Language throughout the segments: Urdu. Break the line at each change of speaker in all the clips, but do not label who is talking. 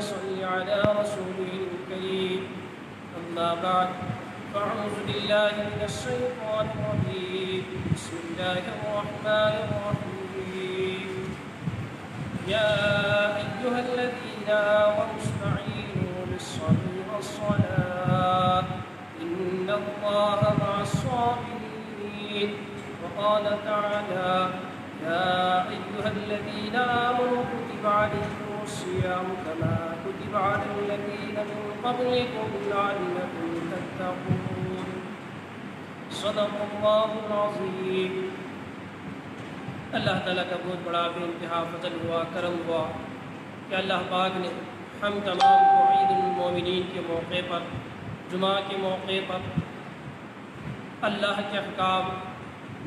صل على رسوله الكريم. أما بعد فأعوذ بالله من الشيطان الرجيم. بسم الله الرحمن الرحيم. يا أيها الذين آمنوا استعينوا بالصبر والصلاة إن الله مع الصابرين. وقال تعالى يا أيها الذين آمنوا كتب عليكم الصيام كما كتب على الذين من قبلكم لعلكم تتقون. صدق اللہ العظیم. اللہ تعالیٰ کا بہت بڑا بے انتہا فضل ہوا، کرم ہوا کہ اللہ پاک نے ہم تمام کو عید المومنین کے موقع پر، جمعہ کے موقع پر اللہ کے احکام،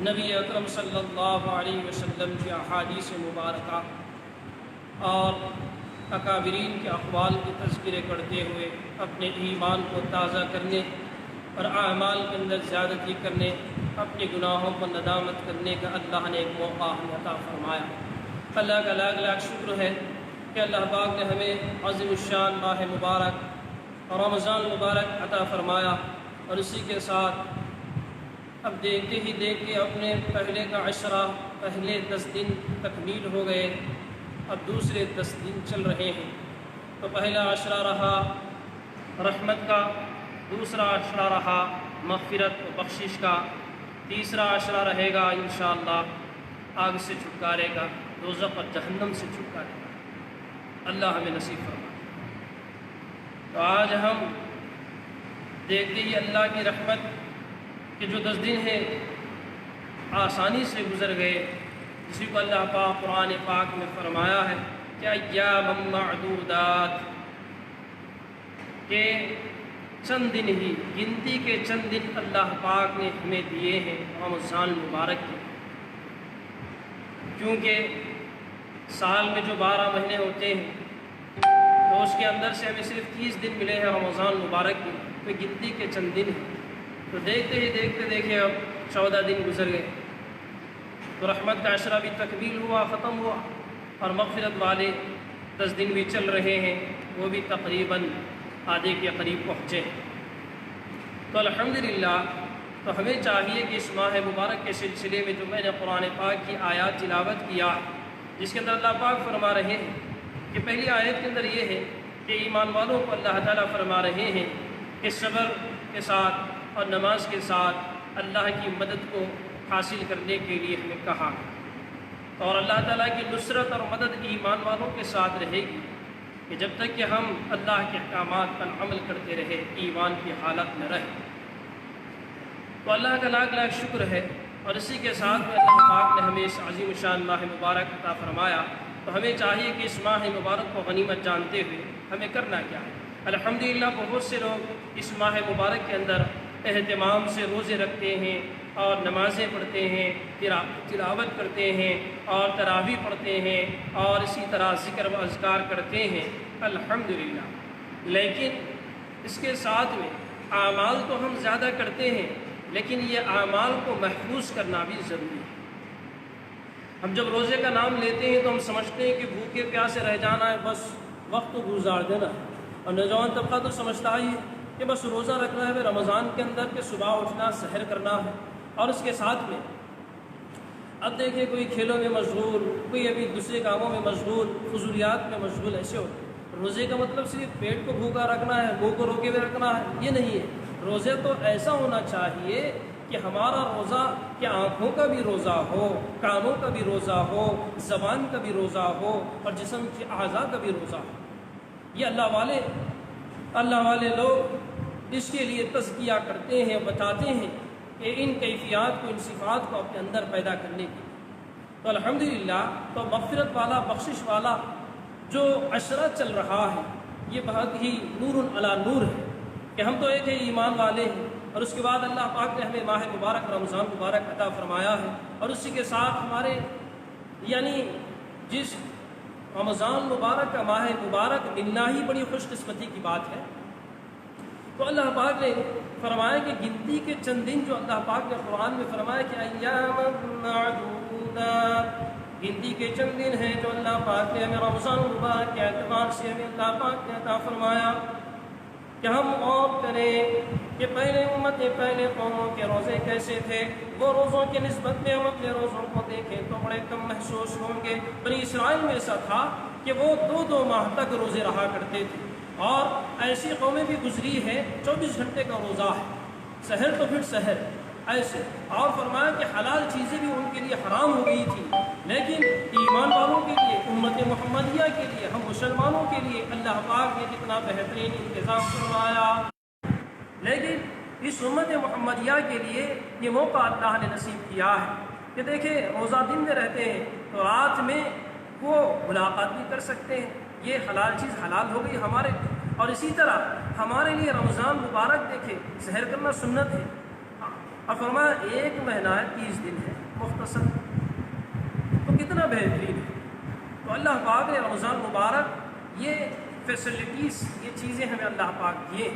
نبی اکرم صلی اللہ علیہ وسلم کی احادیث مبارکہ اور اکابرین کے اقوال کے تذکرے کرتے ہوئے اپنے ایمان کو تازہ کرنے اور اعمال کے اندر زیادتی کرنے، اپنے گناہوں پر ندامت کرنے کا اللہ نے ایک موقع ہمیں عطا فرمایا. اللہ کا لاکھ لاکھ شکر ہے کہ اللہ پاک نے ہمیں عظیم الشان ماہ مبارک اور رمضان مبارک عطا فرمایا. اور اسی کے ساتھ اب دیکھتے ہی دیکھتے اپنے پہلے کا عشرہ، پہلے 10 دن تکمیل ہو گئے، اب دوسرے 10 دن چل رہے ہیں. تو پہلا عشرہ رہا رحمت کا، دوسرا عشرہ رہا مغفرت و بخشش کا، تیسرا عشرہ رہے گا انشاءاللہ آگ سے چھٹکارے کا، دوزخ اور جہنم سے چھٹکارے کا. اللہ ہمیں نصیب فرمائے. تو آج ہم دیکھتے ہی اللہ کی رحمت کہ جو 10 دن ہیں آسانی سے گزر گئے، جسی کو اللہ پاک قرآن پاک میں فرمایا ہے کہ ایام معدودات، کہ چند دن ہی، گنتی کے چند دن اللہ پاک نے ہمیں دیے ہیں رمضان مبارک کے. کیونکہ سال میں جو 12 مہینے ہوتے ہیں تو اس کے اندر سے ہمیں صرف 30 دن ملے ہیں رمضان مبارک کے، تو گنتی کے چند دن ہیں. تو دیکھتے ہی دیکھتے اب 14 دن گزر گئے. تو رحمت کا عشرہ بھی تکمیل ہوا، ختم ہوا، اور مغفرت والے 10 دن بھی چل رہے ہیں، وہ بھی تقریباً آدھے کے قریب پہنچے. تو الحمدللہ تو ہمیں چاہیے کہ اس ماہ مبارک کے سلسلے میں جو میں نے قرآن پاک کی آیات تلاوت کیا، جس کے اندر اللہ پاک فرما رہے ہیں کہ پہلی آیت کے اندر یہ ہے کہ ایمان والوں کو اللہ تعالیٰ فرما رہے ہیں کہ صبر کے ساتھ اور نماز کے ساتھ اللہ کی مدد کو حاصل کرنے کے لیے ہمیں کہا، اور اللہ تعالیٰ کی نصرت اور مدد ایمان والوں کے ساتھ رہے گی کہ جب تک کہ ہم اللہ کے احکامات پر عمل کرتے رہے، ایمان کی حالت میں رہے. تو اللہ کا لاکھ لاکھ شکر ہے. اور اسی کے ساتھ میں اللہ پاک نے ہمیں اس عظیم شان ماہ مبارک عطا فرمایا. تو ہمیں چاہیے کہ اس ماہ مبارک کو غنیمت جانتے ہوئے ہمیں کرنا کیا ہے. الحمدللہ بہت سے لوگ اس ماہ مبارک کے اندر اہتمام سے روزے رکھتے ہیں اور نمازیں پڑھتے ہیں، تلاوت کرتے ہیں اور تراویح پڑھتے ہیں اور اسی طرح ذکر و اذکار کرتے ہیں. الحمدللہ. لیکن اس کے ساتھ میں اعمال تو ہم زیادہ کرتے ہیں، لیکن یہ اعمال کو محفوظ کرنا بھی ضروری ہے. ہم جب روزے کا نام لیتے ہیں تو ہم سمجھتے ہیں کہ بھوکے پیاسے رہ جانا ہے، بس وقت گزار دینا ہے. اور نوجوان طبقہ تو سمجھتا ہی ہے کہ بس روزہ رکھنا ہے رمضان کے اندر، کہ صبح اٹھنا، سحر کرنا ہے، اور اس کے ساتھ میں اب دیکھیں کوئی کھیلوں میں مشغول، کوئی ابھی دوسرے کاموں میں مشغول، فضولیات میں مشغول ایسے ہوتے ہیں. روزے کا مطلب صرف پیٹ کو بھوکا رکھنا ہے، منہ کو روکے ہوئے رکھنا ہے، یہ نہیں ہے. روزے تو ایسا ہونا چاہیے کہ ہمارا روزہ کہ آنکھوں کا بھی روزہ ہو، کانوں کا بھی روزہ ہو، زبان کا بھی روزہ ہو، اور جسم کے اعضاء کا بھی روزہ ہو. یہ اللہ والے لوگ اس کے لیے تزکیہ کرتے ہیں، بتاتے ہیں کہ ان کیفیات کو، ان صفات کو اپنے اندر پیدا کرنے کی. تو الحمدللہ تو مغفرت والا، بخشش والا جو عشرہ چل رہا ہے، یہ بہت ہی نور علی نور ہے کہ ہم تو ایک ہے ایمان والے ہیں، اور اس کے بعد اللہ پاک نے ہمیں ماہ مبارک رمضان مبارک عطا فرمایا ہے. اور اسی کے ساتھ ہمارے یعنی جس رمضان مبارک کا ماہ مبارک ملنا ہی بڑی خوش قسمتی کی بات ہے. تو اللہ پاک نے فرمایا کہ گنتی کے چند دن جو اللہ پاک نے قرآن میں فرمایا کہ ایام معدودات، گنتی کے چند دن ہیں جو اللہ پاک نے ہمیں رمضان المبارک کے اعتبار سے ہمیں اللہ پاک نے عطا فرمایا کہ ہم غور کریں کہ پہلے پہلے قوموں کے روزے کیسے تھے. وہ روزوں کی نسبت میں ہم اپنے روزوں کو دیکھیں تو بڑے کم محسوس ہوں گے. بنی اسرائیل میں ایسا تھا کہ وہ 2 ماہ تک روزے رہا کرتے تھے، اور ایسی قومیں بھی گزری ہیں 24 گھنٹے کا روزہ ہے، سحر تو پھر سحر ایسے. اور فرمایا کہ حلال چیزیں بھی ان کے لیے حرام ہو گئی تھی، لیکن ایمان والوں کے لیے، امت محمدیہ کے لیے، ہم مسلمانوں کے لیے اللہ پاک نے کتنا بہترین انتظام فرمایا. لیکن اس امت محمدیہ کے لیے یہ موقع اللہ نے نصیب کیا ہے کہ دیکھیں روزہ دن میں رہتے ہیں تو رات میں وہ ملاقات بھی کر سکتے ہیں. یہ حلال چیز حلال ہو گئی ہمارے لیے. اور اسی طرح ہمارے لیے رمضان مبارک دیکھیں سحر کرنا سنت ہے، اور فرمایا 1 مہینہ ہے 30 دن ہے مختصر، تو کتنا بہترین ہے. تو اللہ پاک نے رمضان مبارک یہ فیسلٹیز، یہ چیزیں ہمیں اللہ پاک دیے،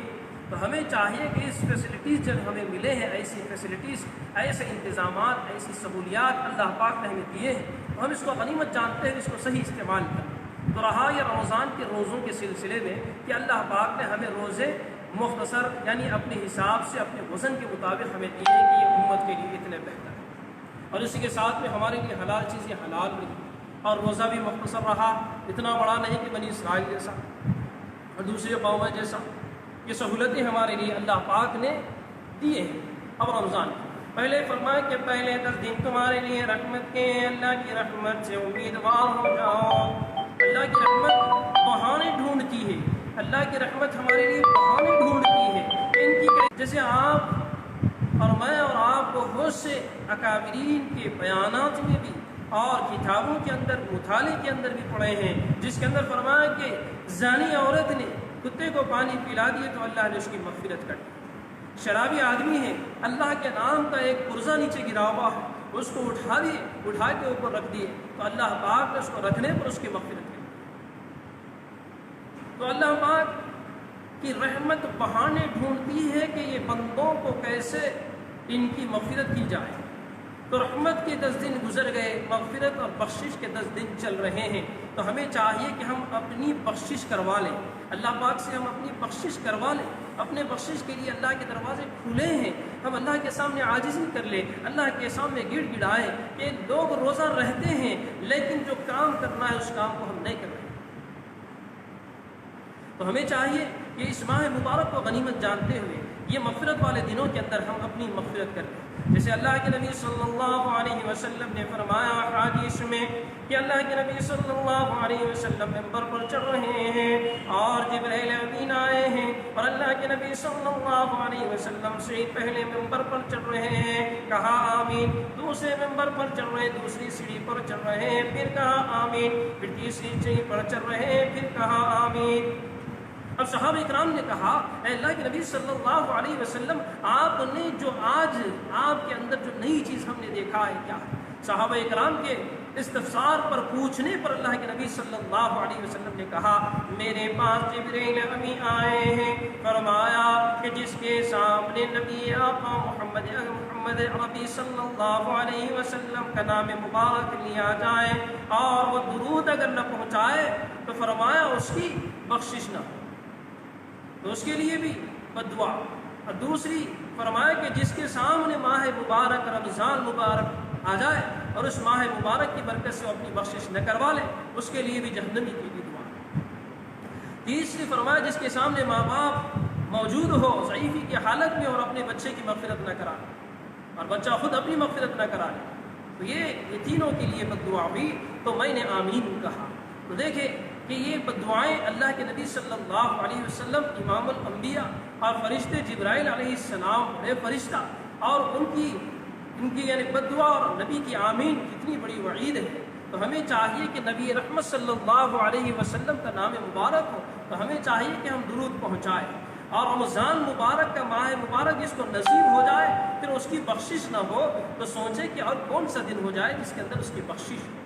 تو ہمیں چاہیے کہ اس فیسلٹیز جب ہمیں ملے ہیں، ایسی فیسلٹیز، ایسے انتظامات، ایسی سہولیات اللہ پاک نے ہمیں دیے ہیں، تو ہم اس کو غنیمت جانتے ہیں، اس کو صحیح استعمال کریں. تو رہا یہ رمضان کے روزوں کے سلسلے میں کہ اللہ پاک نے ہمیں روزے مختصر یعنی اپنے حساب سے، اپنے وزن کے مطابق ہمیں دیے کہ یہ امت کے لیے اتنے بہتر ہے. اور اسی کے ساتھ میں ہمارے لیے حلال چیزیں حلال رہی، اور روزہ بھی مختصر رہا، اتنا بڑا نہیں کہ بنی اسرائیل جیسا اور دوسری قومیں جیسا. یہ سہولتیں ہمارے لیے اللہ پاک نے دیے ہیں. اب رمضان پہلے فرمایا کہ پہلے 10 دن تمہارے لیے رحمت کے، اللہ کی رحمت سے امیدوار ہو جاؤ. اللہ کی رحمت بہانے ڈھونڈتی ہے، اللہ کی رحمت ہمارے لیے بہانے ڈھونڈتی ہے. ان کی جیسے آپ اور میں اور آپ کو بہت سے اکابرین کے بیانات میں بھی اور کتابوں کے اندر، مطالعے کے اندر بھی پڑھے ہیں، جس کے اندر فرمایا کہ زانی عورت نے کتے کو پانی پلا دیے تو اللہ نے اس کی مغفرت کر دی. شرابی آدمی ہے، اللہ کے نام کا ایک پرزہ نیچے گرا ہوا ہے، اس کو اٹھا کے اوپر رکھ دیے تو اللہ پاک نے اس کو رکھنے پر اس کی مغفرت کی. تو اللہ پاک کی رحمت بہانے ڈھونڈتی ہے کہ یہ بندوں کو کیسے ان کی مغفرت کی جائے. تو رحمت کے 10 دن گزر گئے، مغفرت اور بخشش کے 10 دن چل رہے ہیں، تو ہمیں چاہیے کہ ہم اپنی بخشش کروا لیں، اللہ پاک سے ہم اپنی بخشش کروا لیں. اپنے بخشش کے لیے اللہ کے دروازے کھلے ہیں، ہم اللہ کے سامنے عاجزی کر لیں، اللہ کے سامنے گڑ گڑائیں کہ لوگ روزہ رہتے ہیں لیکن جو کام کرنا ہے اس کام کو ہم نہیں کر رہے. تو ہمیں چاہیے کہ اس ماہ مبارک کو غنیمت جانتے ہوئے یہ مغفرت والے دنوں کے اندر ہم اپنی مغفرت کریں. جیسے اللہ کے نبی صلی اللہ علیہ وسلم نے فرمایا حدیث میں کہ اللہ کے نبی صلی اللہ علیہ وسلم منبر پر چڑھ رہے ہیں اور جبرائیل امین آئے ہیں اور اللہ کے نبی صلی اللہ علیہ وسلم سے پہلے منبر پر چڑھ رہے ہیں، کہا آمین، دوسرے منبر پر چڑھ رہے ہیں، دوسری سیڑھی پر چڑھ رہے ہیں، پھر کہا آمین، پھر تیسری سیڑھی پر چڑھ رہے ہیں، پھر کہا آمین. اب صحابہ اکرام نے کہا اے اللہ کے نبی صلی اللہ علیہ وسلم، آپ نے جو آج آپ کے اندر جو نئی چیز ہم نے دیکھا ہے کیا ہے؟ صحابہ اکرام کے استفسار پر پوچھنے پر اللہ کے نبی صلی اللہ علیہ وسلم نے کہا میرے پاس جبرائیل امی آئے ہیں، فرمایا کہ جس کے سامنے نبی آقا محمد عربی صلی اللہ علیہ وسلم کا نام مبارک لیا جائے اور وہ درود اگر نہ پہنچائے تو فرمایا اس کی بخشش نہ ہو، تو اس کے لیے بھی بد دعا. اور دوسری فرمایا کہ جس کے سامنے ماہ مبارک رمضان مبارک آ جائے اور اس ماہ مبارک کی برکت سے وہ اپنی بخشش نہ کروا لے، اس کے لیے بھی جہنمی کی بھی دعا. تیسری فرمایا جس کے سامنے ماں باپ موجود ہو ضعیفی کی حالت میں اور اپنے بچے کی مغفرت نہ کرا اور بچہ خود اپنی مغفرت نہ کرا لے، تو یہ تینوں کے لیے بد دعا ہوئی. تو میں نے آمین کہا. تو دیکھیں کہ یہ بددعائیں اللہ کے نبی صلی اللہ علیہ وسلم امام الانبیاء اور فرشتے جبرائیل علیہ السلام بڑے فرشتہ اور ان کی یعنی بددعا اور نبی کی آمین کتنی بڑی وعید ہے. تو ہمیں چاہیے کہ نبی رحمت صلی اللہ علیہ وسلم کا نام مبارک ہو تو ہمیں چاہیے کہ ہم درود پہنچائیں اور رمضان مبارک کا ماہ مبارک جس کو نصیب ہو جائے پھر اس کی بخشش نہ ہو تو سوچے کہ اور کون سا دن ہو جائے جس کے اندر اس کی بخشش ہو.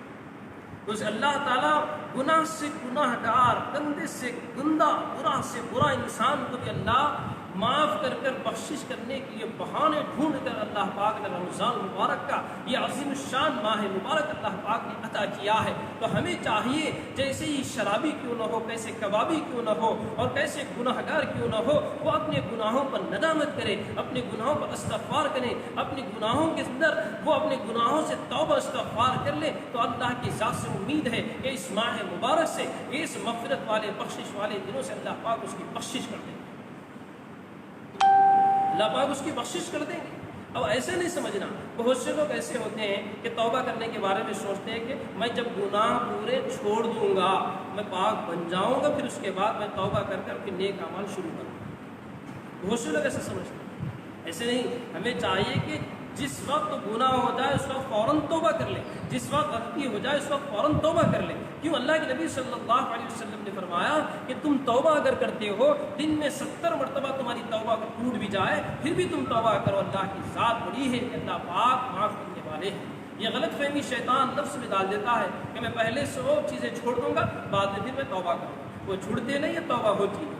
تو اللہ تعالیٰ گناہ سے گناہ گار، گندے سے گندا، برا سے برا انسان کو بھی اللہ معاف کر کر بخشش کرنے کے لیے بہانے ڈھونڈ کر اللہ پاک نے رمضان مبارک کا یہ عظیم الشان ماہ مبارک اللہ پاک نے عطا کیا ہے۔ تو ہمیں چاہیے جیسے ہی شرابی کیوں نہ ہو، کیسے کبابی کیوں نہ ہو، اور کیسے گناہ گار کیوں نہ ہو، وہ اپنے گناہوں پر ندامت کرے، اپنے گناہوں پر استغفار کرے، اپنے گناہوں کے اندر وہ اپنے گناہوں سے توبہ استغفار کر لے، تو اللہ کی ذات سے امید ہے کہ اس ماہ مبارک سے، اس مغفرت والے بخشش والے دنوں سے اللہ پاک اس کی بخشش کر دیں گے، اللہ پاک اس کی بخشش کر دیں گے۔ اب ایسے نہیں سمجھنا، بہت سے لوگ ایسے ہوتے ہیں کہ توبہ کرنے کے بارے میں سوچتے ہیں کہ میں جب گناہ پورے چھوڑ دوں گا، میں پاک بن جاؤں گا، پھر اس کے بعد میں توبہ کر کر پھر نیک اعمال شروع کروں گا۔ بہت سے لوگ ایسا سمجھتے ہیں، ایسے نہیں۔ ہمیں چاہیے کہ جس وقت گناہ ہو جائے اس وقت فوراً توبہ کر لیں، جس وقت غلطی ہو جائے اس وقت فوراً توبہ کر لیں۔ کیوں؟ اللہ کے نبی صلی اللہ علیہ وسلم نے فرمایا کہ تم توبہ اگر کرتے ہو، دن میں 70 مرتبہ تمہاری توبہ ٹوٹ بھی جائے پھر بھی تم توبہ کرو، اللہ کی ذات بڑی ہے کہ اللہ پاک معاف کرنے والے ہیں۔ یہ غلط فہمی شیطان نفس میں ڈال دیتا ہے کہ میں پہلے سے وہ چیزیں چھوڑ دوں گا، بعد میں پھر میں توبہ کروں گا، وہ چھوڑتے نہیں ہے، توبہ ہوتی ہے۔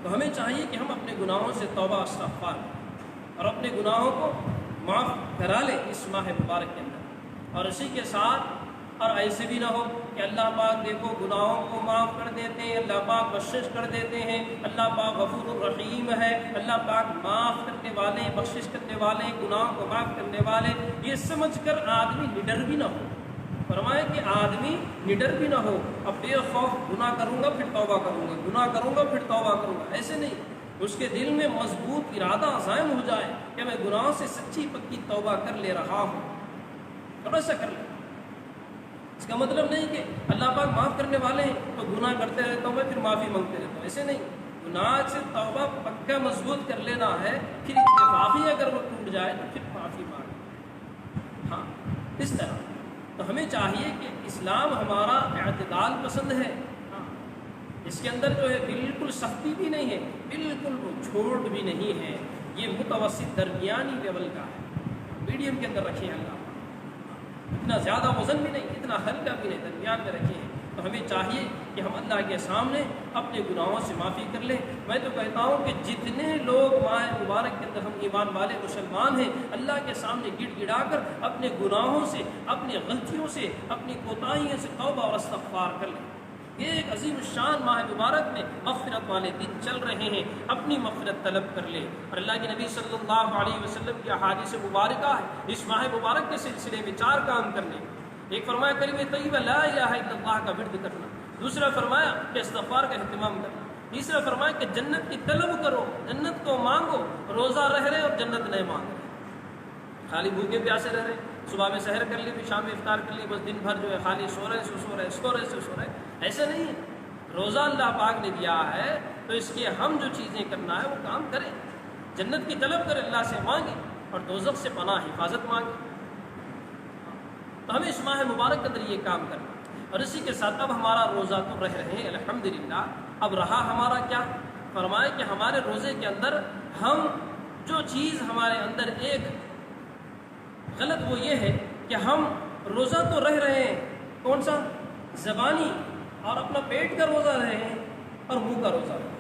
تو ہمیں چاہیے کہ ہم اپنے گناہوں سے توبہ استغفار کریں اور اپنے گناہوں کو معاف کرا لیں اس ماہ مبارک کے اندر۔ اور اسی کے ساتھ اور ایسے بھی نہ ہو کہ اللہ پاک دیکھو گناہوں کو معاف کر دیتے ہیں، اللہ پاک بخشش کر دیتے ہیں، اللہ پاک غفور الرحیم ہے، اللہ پاک معاف کرنے والے، بخشش کرنے والے، گناہوں کو معاف کرنے والے، یہ سمجھ کر آدمی نڈر بھی نہ ہو۔ فرمایا کہ آدمی نڈر بھی نہ ہو، اب بے خوف گناہ کروں گا پھر توبہ کروں گا، گناہ کروں گا پھر توبہ کروں گا، ایسے نہیں۔ اس کے دل میں مضبوط ارادہ عزائم ہو جائے کہ میں گناہوں سے سچی پکی توبہ کر لے رہا ہوں، اب ایسا کر لیں۔ اس کا مطلب نہیں کہ اللہ پاک معاف کرنے والے ہیں تو گناہ کرتے رہتا ہوں میں، پھر معافی مانگتے رہتا ہوں، ایسے نہیں۔ گناہ سے توبہ پکا مضبوط کر لینا ہے، پھر اتفاقی اگر وہ ٹوٹ جائے تو پھر معافی مانگ، ہاں اس طرح۔ تو ہمیں چاہیے کہ اسلام ہمارا اعتدال پسند ہے، اس کے اندر جو ہے بالکل سختی بھی نہیں ہے، بالکل وہ چھوٹ بھی نہیں ہے، یہ متوسط درمیانی لیول کا ہے، میڈیم کے اندر رکھے ہیں اللہ، اتنا زیادہ وزن بھی نہیں، اتنا ہلکا بھی نہیں، درمیان میں رکھے ہیں۔ تو ہمیں چاہیے کہ ہم اللہ کے سامنے اپنے گناہوں سے معافی کر لیں۔ میں تو کہتا ہوں کہ جتنے لوگ ماہ مبارک کے اندر ہم ایمان والے مسلمان ہیں، اللہ کے سامنے گڑ گڑا کر اپنے گناہوں سے، اپنی غلطیوں سے، اپنی کوتاہیوں سے توبہ اور استغفار کر لیں۔ یہ ایک عظیم الشان ماہ مبارک میں مغفرت والے دن چل رہے ہیں، اپنی مغفرت طلب کر لیں۔ اور اللہ کے نبی صلی اللہ علیہ وسلم کی احادیث مبارکہ ہے اس ماہ مبارک کے سلسلے میں 4 کام کرنے۔ ایک فرمایا کلمہ طیبہ لا الہ الا اللہ کا ورد کرنا، دوسرا فرمایا کہ استغفار کا اہتمام کرنا، تیسرا فرمایا کہ جنت کی طلب کرو، جنت کو مانگو، روزہ رہ رہے اور جنت نہیں مانگ رہے، خالی بھوکے پیاسے رہ رہے، صبح میں سحر کر لی پھر شام میں افطار کر لی، بس دن بھر جو ہے خالی سو رہے سو رہے سو رہے، ایسے نہیں ہے۔ روزہ اللہ پاک نے دیا ہے تو اس کے ہم جو چیزیں کرنا ہے وہ کام کریں، جنت کی طلب کریں، اللہ سے مانگیں اور دوزخ سے پناہ حفاظت مانگیں۔ تو ہمیں اس ماہ مبارک کے اندر یہ کام کرنا۔ اور اسی کے ساتھ اب ہمارا روزہ تو رہ رہے ہیں الحمدللہ، اب رہا ہمارا کیا؟ فرمائے کہ ہمارے روزے کے اندر ہم جو چیز ہمارے اندر ایک غلط وہ یہ ہے کہ ہم روزہ تو رہ رہے ہیں، کون سا؟ زبانی اور اپنا پیٹ کا روزہ رہے ہیں اور منہ کا روزہ رہے ہیں۔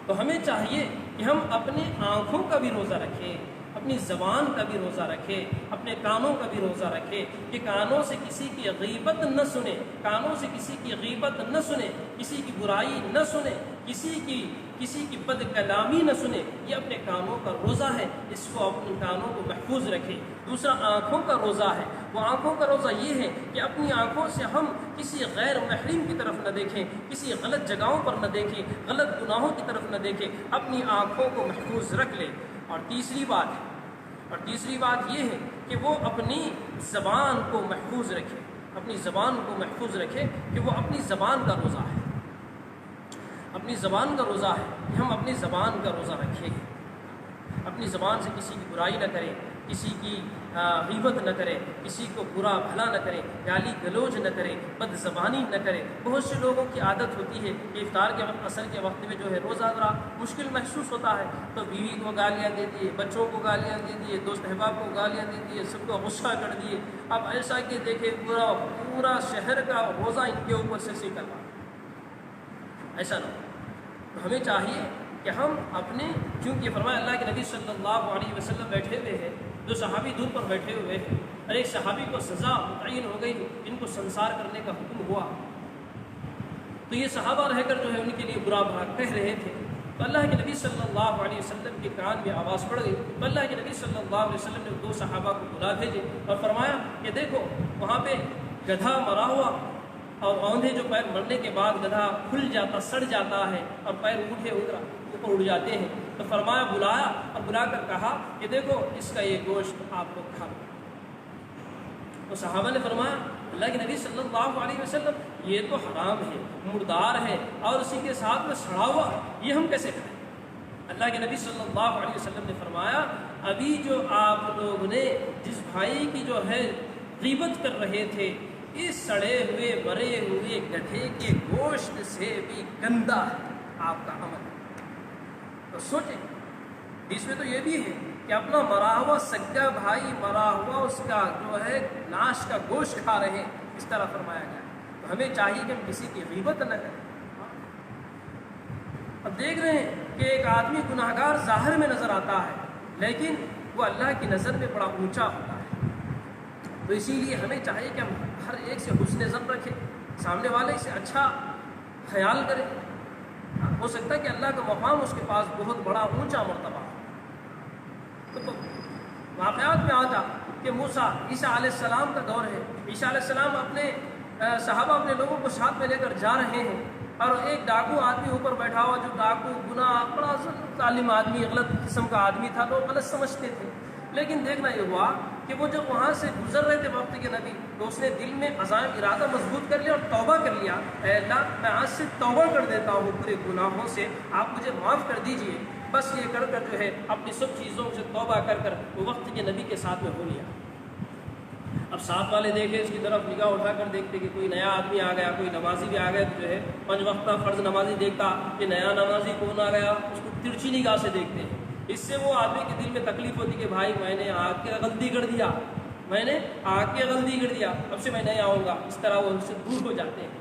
تو ہمیں چاہیے کہ ہم اپنی آنکھوں کا بھی روزہ رکھیں، اپنی زبان کا بھی روزہ رکھیں، اپنے کانوں کا بھی روزہ رکھیں کہ کانوں سے کسی کی غیبت نہ سنیں، کانوں سے کسی کی غیبت نہ سنیں، کسی کی برائی نہ سنیں، کسی کی بد کلامی نہ سنیں، یہ اپنے کانوں کا روزہ ہے، اس کو اپنے کانوں کو محفوظ رکھیں۔ دوسرا آنکھوں کا روزہ ہے، وہ آنکھوں کا روزہ یہ ہے کہ اپنی آنکھوں سے ہم کسی غیر محرم کی طرف نہ دیکھیں، کسی غلط جگہوں پر نہ دیکھیں، غلط گناہوں کی طرف نہ دیکھیں، اپنی آنکھوں کو محفوظ رکھ لیں۔ اور تیسری بات یہ ہے کہ وہ اپنی زبان کو محفوظ رکھے، اپنی زبان کو محفوظ رکھے کہ وہ اپنی زبان کا روزہ ہے، اپنی زبان کا روزہ ہے کہ ہم اپنی زبان کا روزہ رکھیں، اپنی زبان سے کسی کی برائی نہ کریں، کسی کی غیبت نہ کرے، کسی کو برا بھلا نہ کرے، گالی گلوچ نہ کرے، بد زبانی نہ کرے۔ بہت سے لوگوں کی عادت ہوتی ہے کہ افطار کے وقت، عصر کے وقت میں جو ہے روزہ ذرا مشکل محسوس ہوتا ہے تو بیوی کو گالیاں دے دیے، بچوں کو گالیاں دے دیے، دوست احباب کو گالیاں دے دیے، سب کو غصہ کر دیے۔ اب ایسا کہ دیکھے پورا شہر کا روزہ ان کے اوپر سے کروا، ایسا نہ ہو۔ تو ہمیں چاہیے کہ ہم اپنے، چونکہ فرمایا اللہ کے نبی صلی اللہ علیہ وسلم بیٹھے ہوئے ہیں، جو صحابی دور پر بیٹھے ہوئے ہیں، اور ایک صحابی کو سزا متعین ہو گئی جن کو سنسار کرنے کا حکم ہوا، تو یہ صحابہ رہ کر جو ہے ان کے لیے برا بھلا کہہ رہے تھے۔ تو اللہ کے نبی صلی اللہ علیہ وسلم کے کان میں آواز پڑ گئی، تو اللہ کے نبی صلی اللہ علیہ وسلم نے 2 صحابہ کو بلا بھیجے اور فرمایا کہ دیکھو وہاں پہ گدھا مرا ہوا، اور اوندھے جو پیر مرنے کے بعد گدھا کھل جاتا، سڑ جاتا ہے اور پیر اوپر اڑ جاتے ہیں۔ تو فرمایا، بلایا اور بلا کر کہا کہ دیکھو اس کا یہ گوشت آپ لوگ کھا لو۔ تو صحابہ نے فرمایا اللہ کے نبی صلی اللہ علیہ وسلم یہ تو حرام ہے، مردار ہے، اور اسی کے ساتھ میں سڑا ہوا، یہ ہم کیسے کھائیں؟ اللہ کے نبی صلی اللہ علیہ وسلم نے فرمایا ابھی جو آپ لوگ نے جس بھائی کی جو ہے غیبت کر رہے تھے، اس سڑے ہوئے مرے ہوئے گدھے کے گوشت سے بھی گندا ہے آپ کا عمل۔ تو سوچیں، اس میں تو یہ بھی ہے کہ اپنا مرا ہوا سگا بھائی، مرا ہوا اس کا جو ہے لاش کا گوشت کھا رہے ہیں، اس طرح فرمایا گیا۔ تو ہمیں چاہیے کہ ہم کسی کی غیبت نہ کریں۔ اب دیکھ رہے ہیں کہ ایک آدمی گناہگار ظاہر میں نظر آتا ہے، لیکن وہ اللہ کی نظر میں بڑا اونچا ہوتا ہے۔ تو اسی لیے ہمیں چاہیے کہ ہم ہر ایک سے حسن ظن رکھیں، سامنے والے سے اچھا خیال کریں۔ ہو سکتا ہے کہ اللہ کا مقام اس کے پاس بہت بڑا اونچا مرتبہ ہو۔ تو واقعات میں آتا کہ موسیٰ، عیسیٰ علیہ السلام کا دور ہے، عیسیٰ علیہ السلام اپنے صحابہ، اپنے لوگوں کو ساتھ میں لے کر جا رہے ہیں، اور ایک ڈاکو آدمی اوپر بیٹھا ہوا، جو ڈاکو گناہ، بڑا ظالم آدمی، غلط قسم کا آدمی تھا، لوگ غلط سمجھتے تھے۔ لیکن دیکھنا یہ ہوا کہ وہ جب وہاں سے گزر رہے تھے وقت کے نبی، تو اس نے دل میں عزائم ارادہ مضبوط کر لیا اور توبہ کر لیا، اے اللہ میں آج سے توبہ کر دیتا ہوں پورے گناہوں سے، آپ مجھے معاف کر دیجئے۔ بس یہ کر کر جو ہے اپنی سب چیزوں سے توبہ کر کر وہ وقت کے نبی کے ساتھ میں ہو لیا۔ اب ساتھ والے دیکھے اس کی طرف نگاہ اٹھا کر دیکھتے کہ کوئی نیا آدمی آ گیا، کوئی نمازی بھی آ گیا، تو جو ہے 5 وقتہ فرض نمازی دیکھتا کہ نیا نمازی کون آ گیا، اس کو ترچھی نگاہ سے دیکھتے ہیں۔ اس سے وہ آدمی کے دل میں تکلیف ہوتی کہ بھائی میں نے آ کے غلطی کر دیا، اب سے میں نہیں آؤں گا، اس طرح وہ ان سے دور ہو جاتے ہیں۔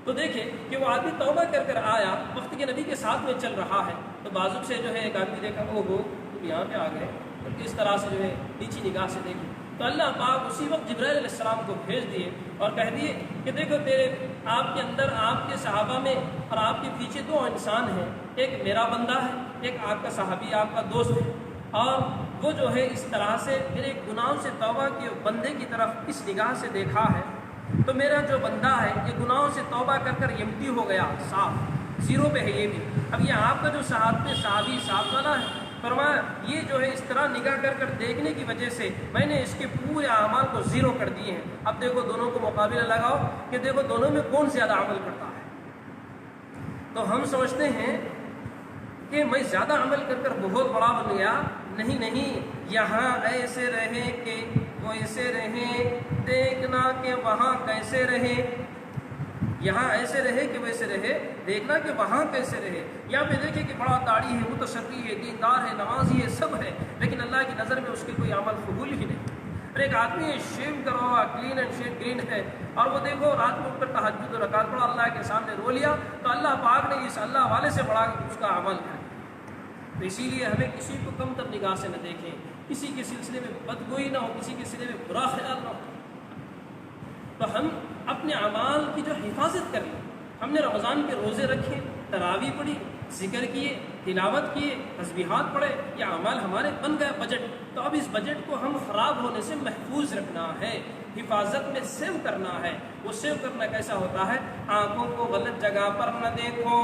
تو دیکھیں کہ وہ آدمی توبہ کر کر آیا، وقت کے نبی کے ساتھ میں چل رہا ہے، تو بازو سے جو ہے ایک آدمی دیکھا، او ہو تم یہاں پہ آ گئے، تو کس طرح سے جو ہے نیچی نگاہ سے دیکھی۔ تو اللہ پاک اسی وقت جبرائیل علیہ السلام کو بھیج دیے اور کہہ دیے کہ دیکھو آپ کے اندر، آپ کے صحابہ میں اور آپ کے پیچھے 2 انسان ہیں، ایک میرا بندہ ہے، ایک آپ کا صحابی، آپ کا دوست ہے، اور وہ جو ہے اس طرح سے میرے گناہوں سے توبہ کے بندے کی طرف اس نگاہ سے دیکھا ہے، تو میرا جو بندہ ہے یہ گناہوں سے توبہ کر کر ایمٹی ہو گیا، صاف زیرو پہ ہے یہ بھی۔ اب یہ آپ کا جو صحابی ساتھ والا ہے، فرمایا یہ جو ہے اس طرح نگاہ کر کر دیکھنے کی وجہ سے میں نے اس کے پورے اعمال کو زیرو کر دیے ہیں۔ اب دیکھو دونوں کو مقابلہ لگاؤ کہ دیکھو دونوں میں کون زیادہ عمل کرتا ہے۔ تو ہم سمجھتے ہیں کہ میں زیادہ عمل کر کر بہت بڑا بن گیا، نہیں، یہاں ایسے رہے کہ ویسے رہے، دیکھنا کہ وہاں کیسے رہے، یہاں ایسے رہے کہ ویسے رہے، دیکھنا کہ وہاں کیسے رہے۔ یہاں پہ دیکھیں کہ بڑا داڑھی ہے، متصدی ہے، دیندار ہے، نمازی ہے، سب ہے، لیکن اللہ کی نظر میں اس کے کوئی عمل قبول ہی نہیں۔ اور ایک آدمی ہے شیو کرا ہوا، کلین اینڈ شیو گرین ہے، اور وہ دیکھو رات میں اٹھ کر تہجد و رکعت پڑھا، اللہ کے سامنے رو لیا، تو اللہ پاک نے اس اللہ والے سے بڑھا کے اس کا عمل ہے۔ تو اسی لیے ہمیں کسی کو کم تر نگاہ سے نہ دیکھیں، کسی کے سلسلے میں بدگوئی نہ ہو، کسی کے سلسلے میں برا خیال نہ ہو۔ تو ہم اپنے اعمال کی جو حفاظت کریں، ہم نے رمضان کے روزے رکھے، تراویح پڑھی، ذکر کیے، تلاوت کیے، تسبیحات پڑھے، یہ اعمال ہمارے بن گئے بجٹ۔ تو اب اس بجٹ کو ہم خراب ہونے سے محفوظ رکھنا ہے، حفاظت میں سیو کرنا ہے۔ وہ سیو کرنا کیسا ہوتا ہے؟ آنکھوں کو غلط جگہ پر نہ دیکھو،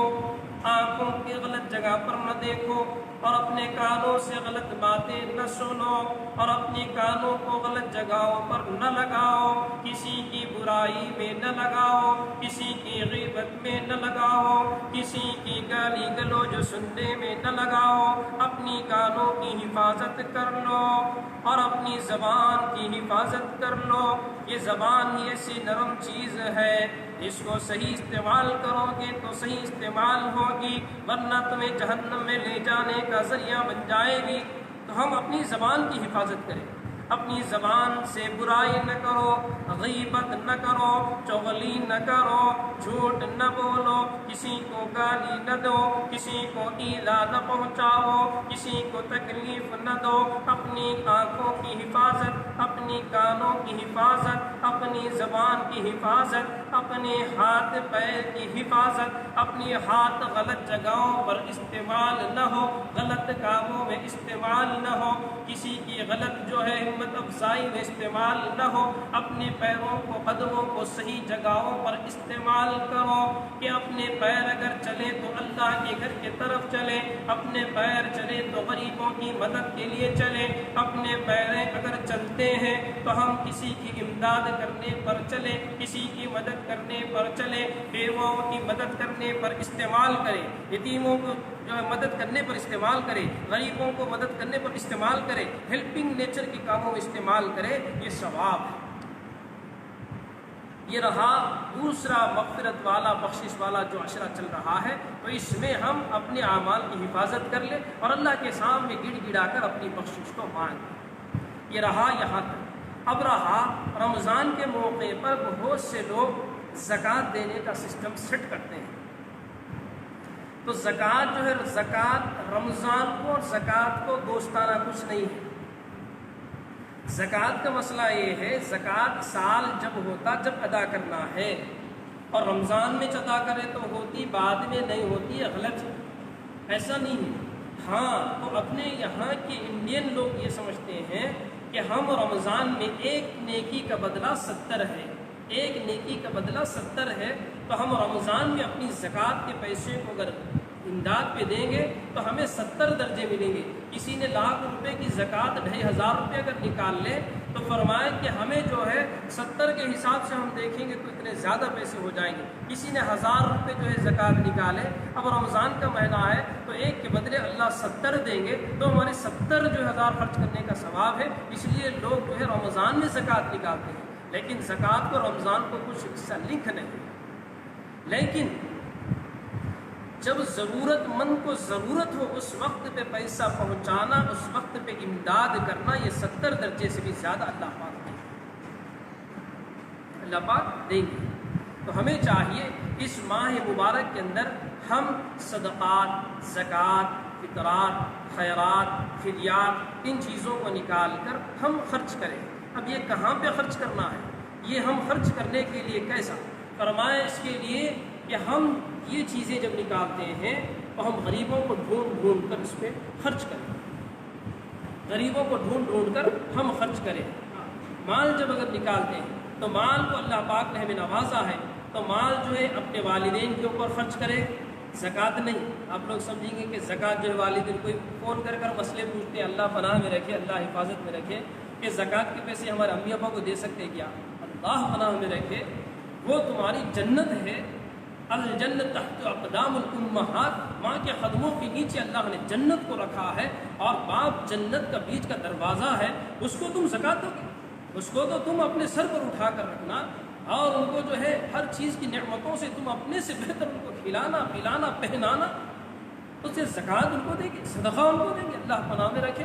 آنکھوں کی غلط جگہ پر نہ دیکھو، اور اپنے کانوں سے غلط باتیں نہ سنو، اور اپنی کانوں کو غلط جگہوں پر نہ لگاؤ، کسی کی برائی میں نہ لگاؤ، کسی کی غیبت میں نہ لگاؤ، کسی کی گالی گلوچ سننے میں نہ لگاؤ، اپنی کانوں کی حفاظت کر لو اور اپنی زبان کی حفاظت کر لو۔ یہ زبان ہی ایسی نرم چیز ہے، اس کو صحیح استعمال کرو گے تو صحیح استعمال ہوگی، ورنہ تمہیں جہنم میں لے جانے کا ذریعہ بن جائے گی۔ تو ہم اپنی زبان کی حفاظت کریں، اپنی زبان سے برائی نہ کرو، غیبت نہ کرو، چغلی نہ کرو، جھوٹ نہ بولو، کسی کو گالی نہ دو، کسی کو ایذا نہ پہنچاؤ، کسی کو تکلیف نہ دو، اپنی آنکھوں کی حفاظت، اپنی کانوں کی حفاظت، اپنی زبان کی حفاظت، اپنے ہاتھ پیر کی حفاظت، اپنی ہاتھ غلط جگہوں پر استعمال نہ ہو، غلط کاموں میں استعمال نہ ہو، کسی کی غلط جو ہے ہمت افزائی میں استعمال نہ ہو، اپنے پیروں کو قدموں کو صحیح جگہوں پر استعمال کرو کہ اپنے پیر اگر چلیں تو اللہ کے گھر کی طرف چلیں، اپنے پیر چلیں تو غریبوں کی مدد کے لیے چلیں، اپنے پیریں اگر چلتے ہیں تو ہم کسی کی امداد کرنے پر چلیں، کسی کی مدد کرنے پر چلیں، بیواؤں کی مدد کرنے پر استعمال کریں، یتیموں کو جو ہے مدد کرنے پر استعمال کرے، غریبوں کو مدد کرنے پر استعمال کرے، ہیلپنگ نیچر کے کاموں میں استعمال کرے، یہ ثواب ہے۔ یہ رہا دوسرا مغفرت والا بخشش والا جو عشرہ چل رہا ہے، تو اس میں ہم اپنے اعمال کی حفاظت کر لیں اور اللہ کے سامنے گڑ گڑا کر اپنی بخشش کو مانگیں۔ یہ رہا یہاں تک۔ اب رہا رمضان کے موقع پر بہت سے لوگ زکوٰۃ دینے کا سسٹم سیٹ کرتے ہیں، تو زکوٰۃ جو ہے، زکوٰۃ رمضان کو اور زکوٰۃ کو دوستانہ کچھ نہیں ہے۔ زکوٰۃ کا مسئلہ یہ ہے، زکوٰۃ سال جب ہوتا جب ادا کرنا ہے، اور رمضان میں ادا کرے تو ہوتی، بعد میں نہیں ہوتی، غلط ہے، ایسا نہیں ہے۔ ہاں، تو اپنے یہاں کے انڈین لوگ یہ سمجھتے ہیں کہ ہم رمضان میں ایک نیکی کا بدلہ 70 ہے، ایک نیکی کا بدلہ 70 ہے، تو ہم رمضان میں اپنی زکوٰۃ کے پیسے کو اگر امداد پہ دیں گے تو ہمیں 70 درجے ملیں گے۔ کسی نے لاکھ روپے کی زکوٰۃ 2500 روپے اگر نکال لے تو فرمائے کہ ہمیں جو ہے 70 کے حساب سے ہم دیکھیں گے تو اتنے زیادہ پیسے ہو جائیں گے۔ کسی نے 1000 روپے جو ہے زکوٰۃ نکالے، اب رمضان کا مہینہ ہے تو ایک کے بدلے اللہ 70 دیں گے، تو ہمارے 70 جو 1000 خرچ کرنے کا ثواب ہے۔ اس لیے لوگ جو ہے رمضان میں زکوٰۃ نکالتے ہیں، لیکن زکوٰۃ کو رمضان کو کچھ حصہ لنک نہیں۔ لیکن جب ضرورت مند کو ضرورت ہو اس وقت پہ پیسہ پہنچانا، اس وقت پہ امداد کرنا، یہ 70 درجے سے بھی زیادہ اللہ پاک دیں گے، اللہ پاک دیں گے۔ تو ہمیں چاہیے اس ماہ مبارک کے اندر ہم صدقات، زکوٰۃ، فطرات، خیرات، فدیات، ان چیزوں کو نکال کر ہم خرچ کریں۔ اب یہ کہاں پہ خرچ کرنا ہے، یہ ہم خرچ کرنے کے لیے کیسا فرمایا، اس کے لیے کہ ہم یہ چیزیں جب نکالتے ہیں تو ہم غریبوں کو ڈھونڈ ڈھونڈ کر اس پہ خرچ کریں، غریبوں کو ڈھونڈ ڈھونڈ کر ہم خرچ کریں۔ مال جب اگر نکالتے ہیں تو مال کو اللہ پاک نے ہمیں نوازا ہے، تو مال جو ہے اپنے والدین کے اوپر خرچ کرے، زکوٰۃ نہیں۔ آپ لوگ سمجھیں گے کہ زکوٰۃ جو ہے والدین کوئی فون کر کر مسئلے پوچھتے ہیں، اللہ پناہ میں رکھے، اللہ حفاظت میں رکھے، کہ زکوٰۃ کے پیسے ہمارے امی ابا کو دے سکتے کیا؟ اللہ پناہ میں رکھے، وہ تمہاری جنت ہے، الجنت تحت اقدام الامہات، ماں کے قدموں کے نیچے اللہ نے جنت کو رکھا ہے، اور باپ جنت کا بیچ کا دروازہ ہے، اس کو تم زکوٰۃ دو گے، اس کو تو تم اپنے سر پر اٹھا کر رکھنا، اور ان کو جو ہے ہر چیز کی نعمتوں سے تم اپنے سے بہتر ان کو کھلانا پلانا پہنانا، تو اسے زکوٰۃ ان کو دیں گے، صدقہ ان کو دیں گے، اللہ پناہ میں رکھے۔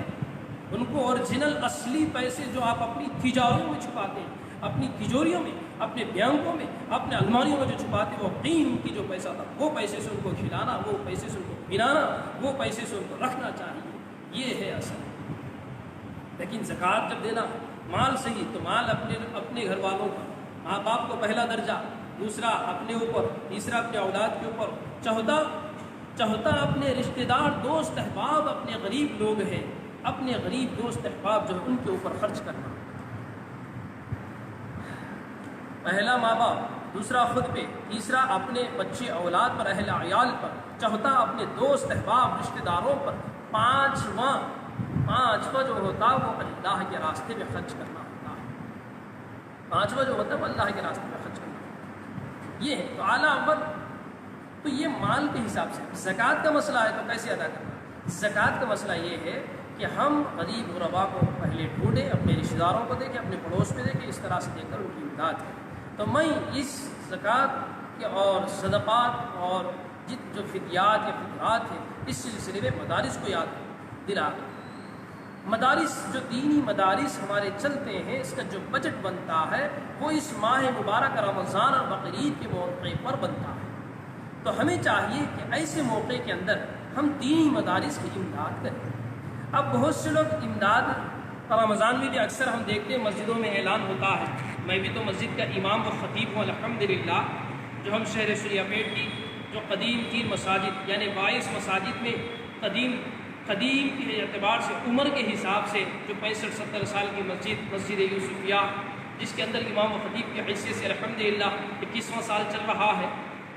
ان کو اوریجنل اصلی پیسے جو آپ اپنی تجاریوں میں چھپاتے ہیں، اپنی تجوریوں میں، اپنے بینکوں میں، اپنے الماریوں میں جو چھپاتے ہیں، وہ قیمتی جو پیسہ تھا، وہ پیسے سے ان کو کھلانا، وہ پیسے سے ان کو پلانا، وہ پیسے سے ان کو رکھنا چاہیے، یہ ہے اصل۔ لیکن زکوٰۃ جب دینا مال سے ہی، تو مال اپنے گھر والوں کا، ماں باپ کو پہلا درجہ، دوسرا اپنے اوپر، تیسرا اپنے اولاد کے اوپر، چوتھا اپنے رشتہ دار، دوست احباب، اپنے غریب لوگ ہیں، اپنے غریب دوست احباب جو ہے ان کے اوپر خرچ کرنا۔ پہلا ماں باپ، دوسرا خود پہ، تیسرا اپنے بچے اولاد پر، اہل عیال پر، چوتھا اپنے دوست احباب رشتہ داروں پر، پانچواں جو ہوتا وہ اللہ کے راستے میں خرچ کرنا ہوتا ہے، پانچواں جو ہوتا ہے وہ اللہ کے راستے میں خرچ کرنا۔ یہ ہے۔ تو اعلیٰ اول تو یہ مال کے حساب سے۔ زکوٰۃ کا مسئلہ ہے تو کیسے ادا کرنا؟ زکوٰۃ کا مسئلہ یہ ہے کہ ہم غریب غربا کو پہلے ڈھونڈیں، اپنے رشتہ داروں کو دیں کہ اپنے پڑوس میں دیں کہ اس طرح سے دے کر ان کی امداد کریں۔ تو میں اس زکوٰۃ کے اور صدقات اور جو فدیات یا فطرات ہیں اس سلسلے میں مدارس کو یاد دلا۔ مدارس جو دینی مدارس ہمارے چلتے ہیں اس کا جو بجٹ بنتا ہے وہ اس ماہ مبارک رمضان اور بقرعید کے موقع پر بنتا ہے۔ تو ہمیں چاہیے کہ ایسے موقع کے اندر ہم دینی مدارس کی امداد کریں۔ اب بہت سے لوگ امداد رمضان میں بھی اکثر ہم دیکھتے ہیں مسجدوں میں اعلان ہوتا ہے۔ میں بھی تو مسجد کا امام و خطیب ہوں الحمدللہ، جو ہم شہر سوریا پیٹ کی جو قدیم تین مساجد یعنی 22 مساجد میں قدیم کے اعتبار سے عمر کے حساب سے جو 65-70 سال کی مسجد یوسفیہ جس کے اندر امام و خطیب کی حیثیت سے الحمدللہ 21واں سال چل رہا ہے،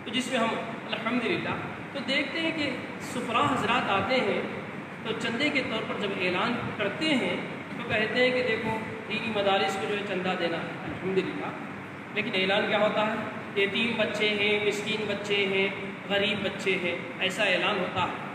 تو جس میں ہم الحمدللہ تو دیکھتے ہیں کہ سفراء حضرات آتے ہیں تو چندے کے طور پر جب اعلان کرتے ہیں تو کہتے ہیں کہ دیکھو دینی مدارس کو جو ہے چندہ دینا الحمدللہ، لیکن اعلان کیا ہوتا ہے؟ یتیم بچے ہیں، مسکین بچے ہیں، غریب بچے ہیں، ایسا اعلان ہوتا ہے۔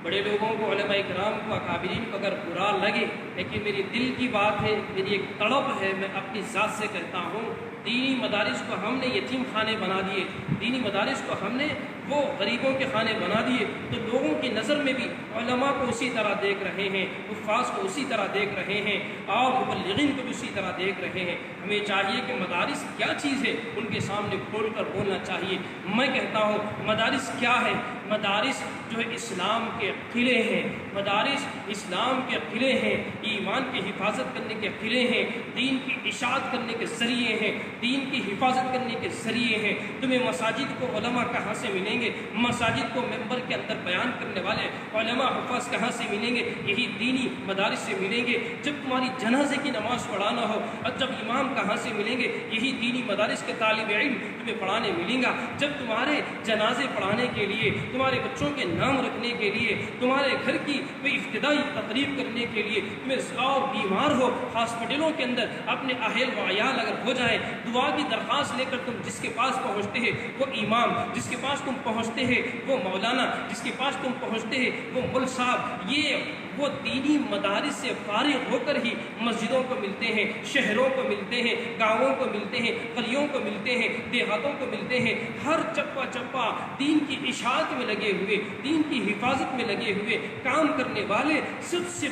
بڑے لوگوں کو، علماء کرام کو، اکابرین کو اگر برا لگے، لیکن میری دل کی بات ہے، میری ایک تڑپ ہے، میں اپنی ذات سے کہتا ہوں دینی مدارس کو ہم نے یتیم خانے بنا دیے، دینی مدارس کو ہم نے وہ غریبوں کے خانے بنا دیے، تو لوگوں کی نظر میں بھی علماء کو اسی طرح دیکھ رہے ہیں، حفاظ کو اسی طرح دیکھ رہے ہیں، اور مبلغین کو بھی اسی طرح دیکھ رہے ہیں۔ ہمیں چاہیے کہ مدارس کیا چیز ہے ان کے سامنے کھول کر بولنا چاہیے۔ میں کہتا ہوں مدارس کیا ہے؟ مدارس جو ہے اسلام کے قلعے ہیں، مدارس اسلام کے قلعے ہیں، ایمان کی حفاظت کرنے کے قلعے ہیں، دین کی اشاعت کرنے کے ذریعے ہیں، دین کی حفاظت کرنے کے ذریعے ہیں۔ تمہیں مساجد کو علماء کہاں سے ملیں گے؟ مساجد کو ممبر کے اندر بیان کرنے والے علماء حفاظ کہاں سے ملیں گے؟ یہی دینی مدارس سے ملیں گے۔ جب تمہاری جنازے کی نماز پڑھانا ہو اور جب امام کہاں سے ملیں گے؟ یہی دینی مدارس کے طالب علم تمہیں پڑھانے ملیں گا۔ جب تمہارے جنازے پڑھانے کے لیے، تمہارے بچوں کے نام رکھنے کے لیے، تمہارے گھر کی کوئی ابتدائی تقریب کرنے کے لیے، تمہیں اور بیمار ہو ہاسپٹلوں کے اندر اپنے اہل و عیال اگر ہو جائیں، دعا کی درخواست لے کر تم جس کے پاس پہنچتے ہیں وہ امام، جس کے پاس تم پہنچتے ہیں وہ مولانا، جس کے پاس تم پہنچتے ہیں وہ مل صاحب، یہ وہ دینی مدارس سے فارغ ہو کر ہی مسجدوں کو ملتے ہیں، شہروں کو ملتے ہیں، گاؤں کو ملتے ہیں، گلیوں کو ملتے ہیں، دیہاتوں کو ملتے ہیں۔ ہر چپا چپا دین کی اشاعت میں لگے ہوئے، دین کی حفاظت میں لگے ہوئے کام کرنے والے۔ سب سے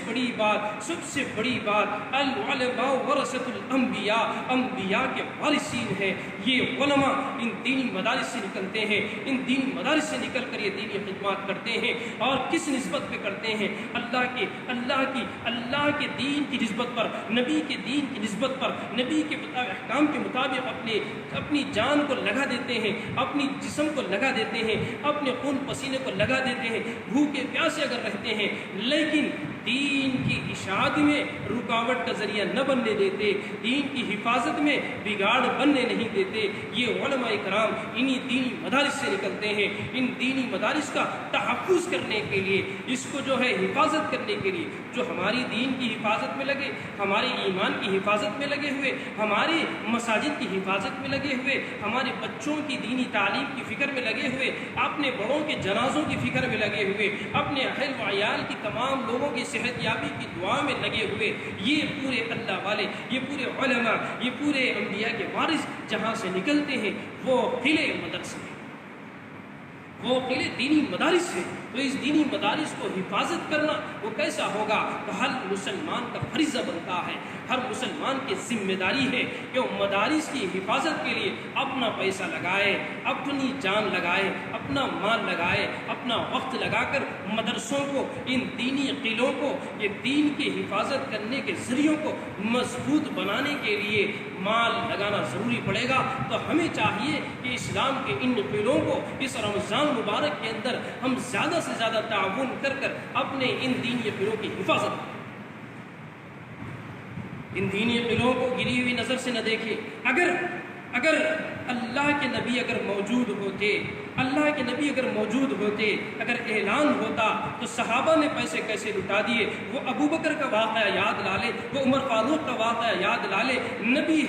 بڑی بات العلماء ورثۃ الانبیاء، انبیاء کے وارثین ہیں یہ علماء۔ ان دینی مدارس سے نکلتے ہیں، ان دینی مدارس سے نکل کر یہ دینی خدمات کرتے ہیں، اور کس نسبت پہ کرتے ہیں؟ اللہ کے دین کی نسبت پر، نبی کے دین کی نسبت پر، نبی کے احکام کے مطابق اپنی جان کو لگا دیتے ہیں، اپنی جسم کو لگا دیتے ہیں، اپنے خون پسینے کو لگا دیتے ہیں، بھوکے پیاسے اگر رہتے ہیں، لیکن دین کی اشاعت میں رکاوٹ کا ذریعہ نہ بننے دیتے، دین کی حفاظت میں بگاڑ بننے نہیں دیتے۔ یہ علماء کرام انہی دینی مدارس سے نکلتے ہیں۔ ان دینی مدارس کا تحفظ کرنے کے لیے، اس کو جو ہے حفاظت کرنے کے لیے، جو ہماری دین کی حفاظت میں لگے، ہمارے ایمان کی حفاظت میں لگے ہوئے، ہماری مساجد کی حفاظت میں لگے ہوئے، ہمارے بچوں کی دینی تعلیم کی فکر میں لگے ہوئے، اپنے بڑوں کے جنازوں کی فکر میں لگے ہوئے، اپنے اہل و عیال کی تمام لوگوں کی صحت یابی کی دعا میں لگے ہوئے، یہ پورے اللہ والے، یہ پورے علماء، یہ پورے انبیاء کے وارث جہاں سے نکلتے ہیں وہ قلعے مدرسے ہیں، وہ قلعے دینی مدارس ہیں۔ تو اس دینی مدارس کو حفاظت کرنا وہ کیسا ہوگا؟ تو ہر مسلمان کا فریضہ بنتا ہے، ہر مسلمان کی ذمہ داری ہے کہ وہ مدارس کی حفاظت کے لیے اپنا پیسہ لگائے، اپنی جان لگائے، اپنا مال لگائے، اپنا وقت لگا کر مدرسوں کو، ان دینی قلعوں کو، یہ دین کی حفاظت کرنے کے ذریعوں کو مضبوط بنانے کے لیے مال لگانا ضروری پڑے گا۔ تو ہمیں چاہیے کہ اسلام کے ان قلعوں کو اس رمضان مبارک کے اندر ہم زیادہ سے زیادہ تعاون کر اپنے ان دینی قلعوں کی حفاظت، ان دینی قلعوں کو گری ہوئی نظر سے نہ دیکھیں۔ اگر اگر اللہ کے نبی اگر موجود ہوتے، اللہ کے نبی اگر موجود ہوتے، اگر اعلان ہوتا تو صحابہ نے پیسے کیسے لٹا دیے؟ وہ ابو بکر کا واقعہ یاد لا لے، وہ عمر فاروق کا واقعہ یاد لا لے۔ نبی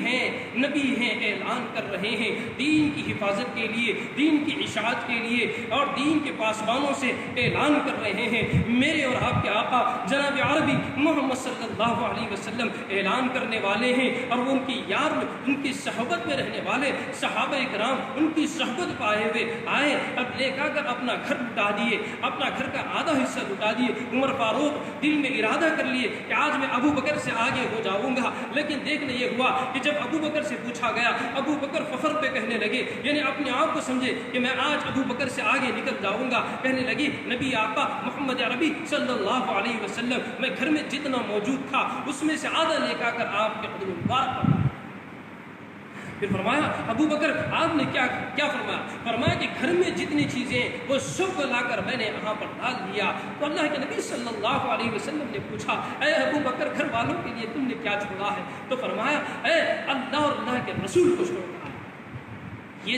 ہیں، اعلان کر رہے ہیں دین کی حفاظت کے لیے، دین کی اشاعت کے لیے، اور دین کے پاسبانوں سے اعلان کر رہے ہیں۔ میرے اور آپ کے آقا جناب عربی محمد صلی اللہ علیہ وسلم اعلان کرنے والے ہیں، اور وہ ان کی یاد میں، ان کی صحبت میں رہنے والے صحابہ کرام ان کی صحبت پائے ہوئے آئے، اب لے جا کر اپنا گھر لٹا دیے، اپنا گھر کا آدھا حصہ لٹا دیے۔ عمر فاروق دل میں ارادہ کر لیے کہ آج میں ابو بکر سے آگے ہو جاؤں گا، لیکن دیکھنے یہ ہوا کہ جب ابو بکر سے پوچھا گیا، ابو بکر فخر پہ کہنے لگے، یعنی اپنے آپ کو سمجھے کہ میں آج ابو بکر سے آگے نکل جاؤں گا، کہنے لگی نبی آقا محمد عربی صلی اللہ علیہ وسلم میں گھر میں جتنا موجود تھا اس میں سے آدھا لے کر آپ کے قدم مبارک پر۔ پھر فرمایا ابو بکر آپ نے کیا فرمایا کہ گھر میں جتنی چیزیں وہ سب کو لا کر میں نے یہاں پر ڈال دیا۔ تو اللہ کے نبی صلی اللہ علیہ وسلم نے پوچھا اے ابو بکر گھر والوں کے لیے تم نے کیا چھوڑا ہے؟ تو فرمایا اے اللہ اور اللہ کے رسول کو چھوڑا۔ یہ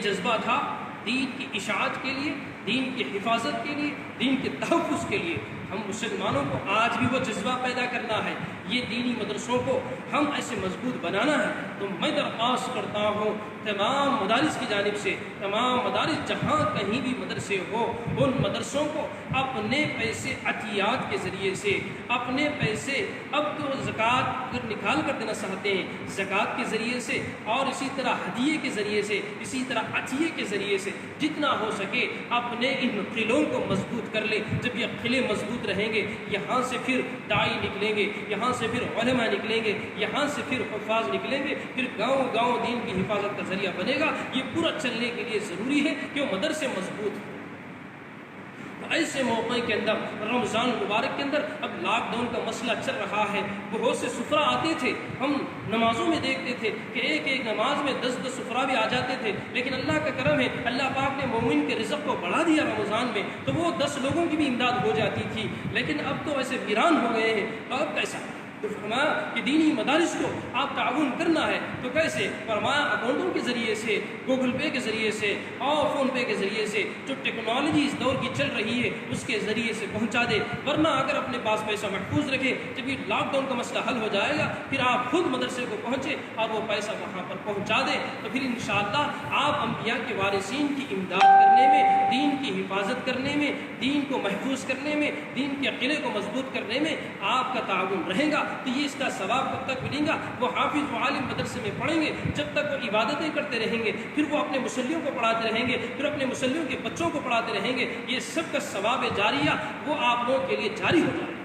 جذبہ تھا دین کی اشاعت کے لیے، دین کی حفاظت کے لیے، دین کے تحفظ کے لیے۔ ہم مسلمانوں کو آج بھی وہ جذبہ پیدا کرنا ہے، یہ دینی مدرسوں کو ہم ایسے مضبوط بنانا ہے۔ تو میں درخواست کرتا ہوں تمام مدارس کی جانب سے، تمام مدارس جہاں کہیں بھی مدرسے ہو، ان مدرسوں کو اپنے پیسے عطیات کے ذریعے سے، اپنے پیسے اب تو زکوٰۃ اگر نکال کر دینا چاہتے ہیں زکوٰۃ کے ذریعے سے، اور اسی طرح ہدیے کے ذریعے سے، اسی طرح عطیے کے ذریعے سے جتنا ہو سکے اپنے ان قلعوں کو مضبوط کر لیں۔ جب یہ قلعے مضبوط رہیں گے، یہاں سے پھر داعی نکلیں گے، یہاں سے پھر علماء نکلیں گے، یہاں سے پھر حفاظ نکلیں گے، پھر گاؤں گاؤں دین کی حفاظت کا ذریعہ بنے گا۔ یہ پورا چلنے کے لیے ضروری ہے کہ وہ مدرسے مضبوط ہوں۔ ایسے موقع کے اندر رمضان مبارک کے اندر اب لاک ڈاؤن کا مسئلہ چل رہا ہے، بہت سے سفرا آتے تھے، ہم نمازوں میں دیکھتے تھے کہ ایک نماز میں 10 سفرا بھی آ جاتے تھے، لیکن اللہ کا کرم ہے اللہ پاک نے مومن کے رزق کو بڑھا دیا رمضان میں، تو وہ 10 لوگوں کی بھی امداد ہو جاتی تھی، لیکن اب تو ایسے ویران ہو گئے ہیں۔ تو اب کیسا؟ تو فرمایا کہ دینی مدارس کو آپ تعاون کرنا ہے، تو کیسے؟ فرمایا اکاؤنٹوں کے ذریعے سے، گوگل پے کے ذریعے سے اور فون پے کے ذریعے سے، جو ٹیکنالوجی اس دور کی چل رہی ہے اس کے ذریعے سے پہنچا دے، ورنہ اگر اپنے پاس پیسہ محفوظ رکھے، جب یہ لاک ڈاؤن کا مسئلہ حل ہو جائے گا پھر آپ خود مدرسے کو پہنچے اور وہ پیسہ وہاں پر پہنچا دیں، تو پھر انشاءاللہ آپ انبیاء کے وارثین کی امداد کرنے میں، دین کی حفاظت کرنے میں، دین کو محفوظ کرنے میں، دین کے قلعے کو مضبوط کرنے میں آپ کا تعاون رہے گا۔ تو یہ اس کا ثواب کب تک ملے گا؟ وہ حافظ و عالم مدرسے میں پڑھیں گے جب تک وہ عبادتیں کرتے رہیں گے، پھر وہ اپنے مسلیوں کو پڑھاتے رہیں گے، پھر اپنے مسلیوں کے بچوں کو پڑھاتے رہیں گے، یہ سب کا ثواب جاریہ وہ آپ لوگوں کے لیے جاری ہو جائے۔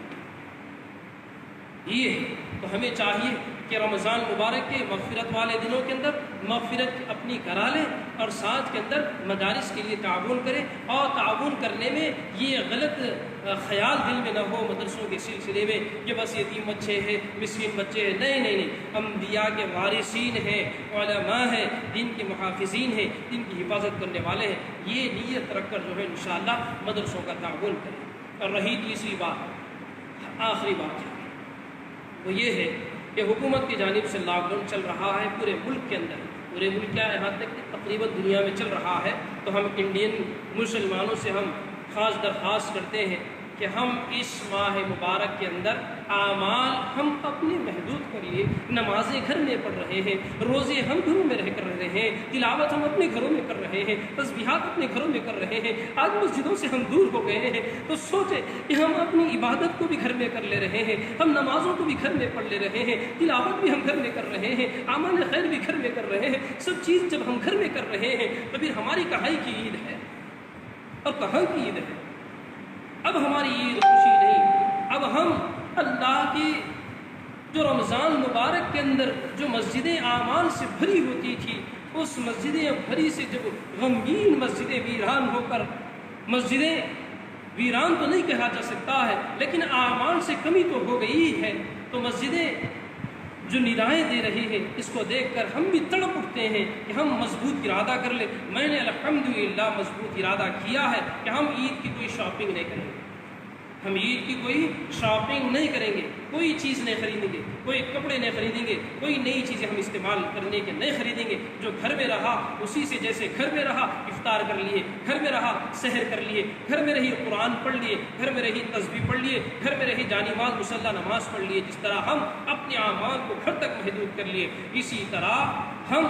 یہ تو ہمیں چاہیے کہ رمضان مبارک کے مغفرت والے دنوں کے اندر مغفرت اپنی کرا لیں، اور ساتھ کے اندر مدارس کے لیے تعاون کریں، اور تعاون کرنے میں یہ غلط خیال دل میں نہ ہو مدرسوں کے سلسلے میں کہ بس یتیم بچے ہیں، مسکین بچے ہیں۔ نہیں، انبیاء کے وارثین ہیں، علماء ہیں، دین کے محافظین ہیں، دین کی حفاظت کرنے والے ہیں، یہ نیت رکھ کر جو ہے انشاءاللہ مدرسوں کا تعاون کریں۔ اور رہی تیسری بات، آخری بات ہے، وہ یہ ہے کہ حکومت کی جانب سے لاک ڈاؤن چل رہا ہے پورے ملک کے اندر، پورے ملک کیا یہاں تک کہ تقریباً دنیا میں چل رہا ہے۔ تو ہم انڈین مسلمانوں سے ہم خاص درخواست کرتے ہیں کہ ہم اس ماہ مبارک کے اندر اعمال ہم اپنے محدود کریے۔ نمازیں گھر میں پڑھ رہے ہیں، روزے ہم گھروں میں رہ کر رہے ہیں، تلاوت ہم اپنے گھروں میں کر رہے ہیں، تسبیحات اپنے گھروں میں کر رہے ہیں، آج مسجدوں سے ہم دور ہو گئے ہیں۔ تو سوچیں کہ ہم اپنی عبادت کو بھی گھر میں کر لے رہے ہیں، ہم نمازوں کو بھی گھر میں پڑھ لے رہے ہیں، تلاوت بھی ہم گھر میں کر رہے ہیں، اعمال خیر بھی گھر میں کر رہے ہیں، سب چیز جب ہم گھر میں کر رہے ہیں تو پھر ہماری کہاں کی عید ہے اور کہاں کی عید ہے؟ اب ہماری عید خوشی نہیں، اب ہم اللہ کی جو رمضان مبارک کے اندر جو مسجدیں اعمال سے بھری ہوتی تھی، اس مسجدیں بھری سے جب غمگین مسجدیں ویران ہو کر، مسجدیں ویران تو نہیں کہا جا سکتا ہے لیکن اعمال سے کمی تو ہو گئی ہے، تو مسجدیں جو ندائیں دے رہی ہے اس کو دیکھ کر ہم بھی تڑپ اٹھتے ہیں کہ ہم مضبوط ارادہ کر لیں۔ میں نے الحمدللہ مضبوط ارادہ کیا ہے کہ ہم عید کی کوئی شاپنگ نہیں کریں گے، ہم عید کی کوئی شاپنگ نہیں کریں گے، کوئی چیز نہیں خریدیں گے، کوئی کپڑے نہیں خریدیں گے، کوئی نئی چیزیں ہم استعمال کرنے کے نہیں خریدیں گے۔ جو گھر میں رہا اسی سے، جیسے گھر میں رہا افطار کر لیے، گھر میں رہا سحر کر لیے، گھر میں رہی قرآن پڑھ لیے، گھر میں رہی تسبیح پڑھ لیے، گھر میں رہی جانماز مصلی نماز پڑھ لیے۔ جس طرح ہم اپنے اعمال کو گھر تک محدود کر لیے، اسی طرح ہم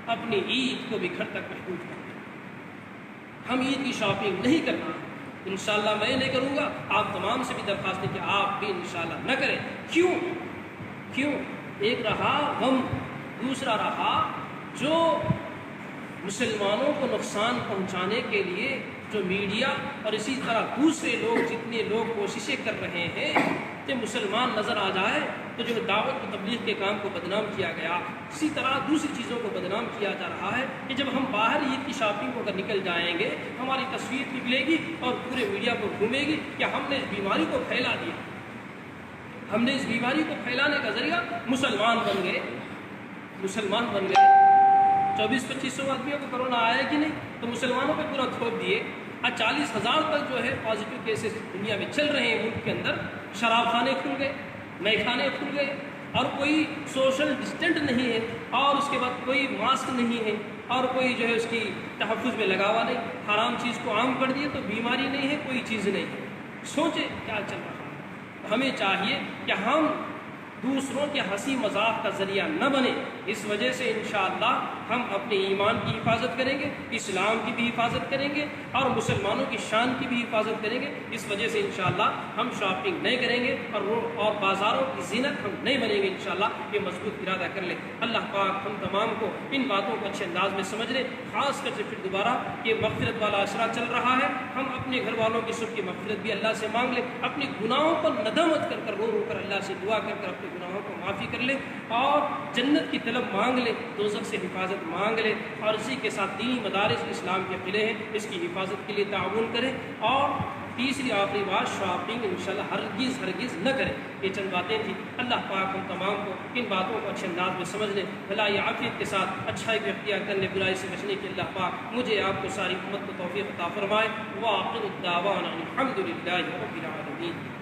اپنی عید کو بھی گھر تک محدود کر لیں۔ ہم عید کی شاپنگ نہیں کرنا، انشاءاللہ میں نہیں کروں گا، آپ تمام سے بھی درخواست ہے کہ آپ بھی انشاءاللہ نہ کریں۔ کیوں؟ ایک رہا غم، دوسرا رہا جو مسلمانوں کو نقصان پہنچانے کے لیے جو میڈیا اور اسی طرح دوسرے لوگ جتنے لوگ کوششیں کر رہے ہیں کہ مسلمان نظر آ جائے، تو جو دعوت و تبلیغ کے کام کو بدنام کیا گیا، اسی طرح دوسری چیزوں کو بدنام کیا جا رہا ہے کہ جب ہم باہر عید کی شاپنگ کو اگر نکل جائیں گے، ہماری تصویر نکلے گی اور پورے میڈیا کو گھومے گی کہ ہم نے اس بیماری کو پھیلا دیا، ہم نے اس بیماری کو پھیلانے کا ذریعہ مسلمان بن گئے۔ 2400-2500 آدمیوں کو کرونا آیا کہ نہیں، تو مسلمانوں پہ پورا تھوپ دیے۔ 40,000 تک جو ہے پازیٹیو کیسز دنیا میں چل رہے ہیں ملک کے اندر۔ شراب خانے کھل گئے، مے خانے کھل گئے، اور کوئی سوشل ڈسٹینٹ نہیں ہے، اور اس کے بعد کوئی ماسک نہیں ہے، اور کوئی جو ہے اس کی تحفظ میں لگا ہوا نہیں، حرام چیز کو عام کر دیے، تو بیماری نہیں ہے، کوئی چیز نہیں ہے۔ سوچیں کیا چل رہا ہے۔ ہمیں چاہیے کہ ہم دوسروں کے ہنسی مذاق کا ذریعہ نہ بنے۔ اس وجہ سے انشاءاللہ ہم اپنے ایمان کی حفاظت کریں گے، اسلام کی بھی حفاظت کریں گے، اور مسلمانوں کی شان کی بھی حفاظت کریں گے۔ اس وجہ سے انشاءاللہ ہم شاپنگ نہیں کریں گے، اور بازاروں کی زینت ہم نہیں بنیں گے انشاءاللہ۔ یہ مضبوط ارادہ کر لیں۔ اللہ پاک ہم تمام کو ان باتوں کو اچھے انداز میں سمجھ لیں، خاص کر سے پھر دوبارہ یہ مغفرت والا عشرہ چل رہا ہے، ہم اپنے گھر والوں کی سب کی مغفرت بھی اللہ سے مانگ لیں، اپنے گناہوں پر ندامت کر کر رو کر اللہ سے دعا کر اپنے گناہوں کو معافی کر لیں، اور جنت کی طلب مانگ لیں، دوزخ سے حفاظت مانگ لیں، اور اسی کے ساتھ دینی مدارس اسلام کے قلعے ہیں، اس کی حفاظت کے لیے تعاون کریں۔ اور تیسری آخری بات، شاپنگ انشاءاللہ ہرگز نہ کریں۔ یہ چند باتیں تھیں۔ اللہ پاک ہم تمام کو ان باتوں کو اچھے انداز میں سمجھ لیں، بھلائی عافیت کے ساتھ اچھائی کو اختیار کرنے، برائی سے بچنے کی اللہ پاک مجھے آپ کو ساری امت کو توفیق عطا فرمائے۔ وآخر الدعوانا الحمد للہ رب العالمین۔